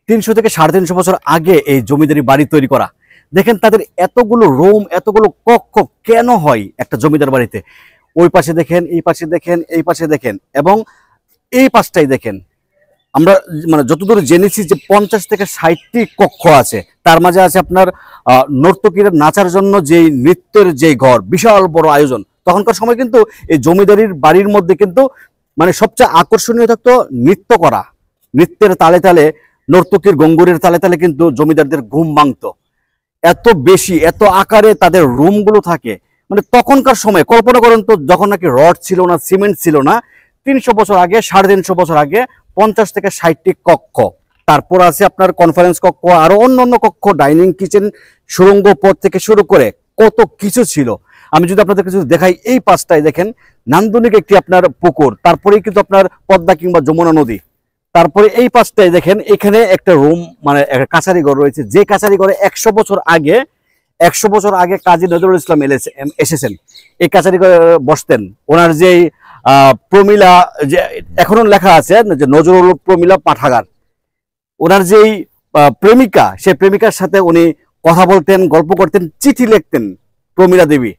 300 থেকে 350 বছর আগে এই জমিদারি বাড়ি তৈরি করা। দেখেন তাদের এতগুলো রুম, এতগুলো কক্ষ কেন হয় একটা জমিদার বাড়িতে। ওই পাশে দেখেন, এই পাশে দেখেন, এই পাশে দেখেন, এবং এই পাশটাই দেখেন। আমরা মানে যতদূর জেনেছি যে 50 থেকে 60টি কক্ষ আছে। তার মাঝে আছে আপনার নর্তকীরা নাচার জন্য যেই নৃত্যের যে ঘর, বিশাল বড় আয়োজন। তখনকার সময় কিন্তু এই জমিদারির বাড়ির মধ্যে কিন্তু মানে সবচেয়ে আকর্ষণীয় থাকতো নৃত্য করা। নৃত্যের তালে তালে, নর্তকীর গঙ্গুরের তালে তালে কিন্তু জমিদারদের ঘুম ভাঙতো। এত বেশি, এত আকারে তাদের রুমগুলো থাকে। মানে তখনকার সময় কল্পনা করেন তো, যখন নাকি রড ছিল না, সিমেন্ট ছিল না, 300 বছর আগে, 350 বছর আগে 50 থেকে 60টি কক্ষ। তারপর আছে আপনার কনফারেন্স কক্ষ, আরো অন্য অন্য কক্ষ, ডাইনিং, কিচেন, সুড়ঙ্গ পথ থেকে শুরু করে কত কিছু ছিল। আমি যদি আপনাদের কিছু দেখাই, এই পাশটায় দেখেন নান্দনিক একটি আপনার পুকুর, তারপরেই কিন্তু আপনার পদ্মা কিংবা যমুনা নদী। তারপরে এই পাশটায় দেখেন, এখানে একটা রুম মানে একটা কাছারি ঘর রয়েছে, যে কাছারি ঘরে 100 বছর আগে, 100 বছর আগে কাজী নজরুল ইসলাম এসেছেন, এই কাছারি ঘরে বসতেন। ওনার যেই প্রমিলা, যে এখনো লেখা আছে যে নজরুল প্রমিলা পাঠাগার, ওনার যেই প্রেমিকা, সেই প্রেমিকার সাথে উনি কথা বলতেন, গল্প করতেন, চিঠি লিখতেন প্রমিলা দেবী।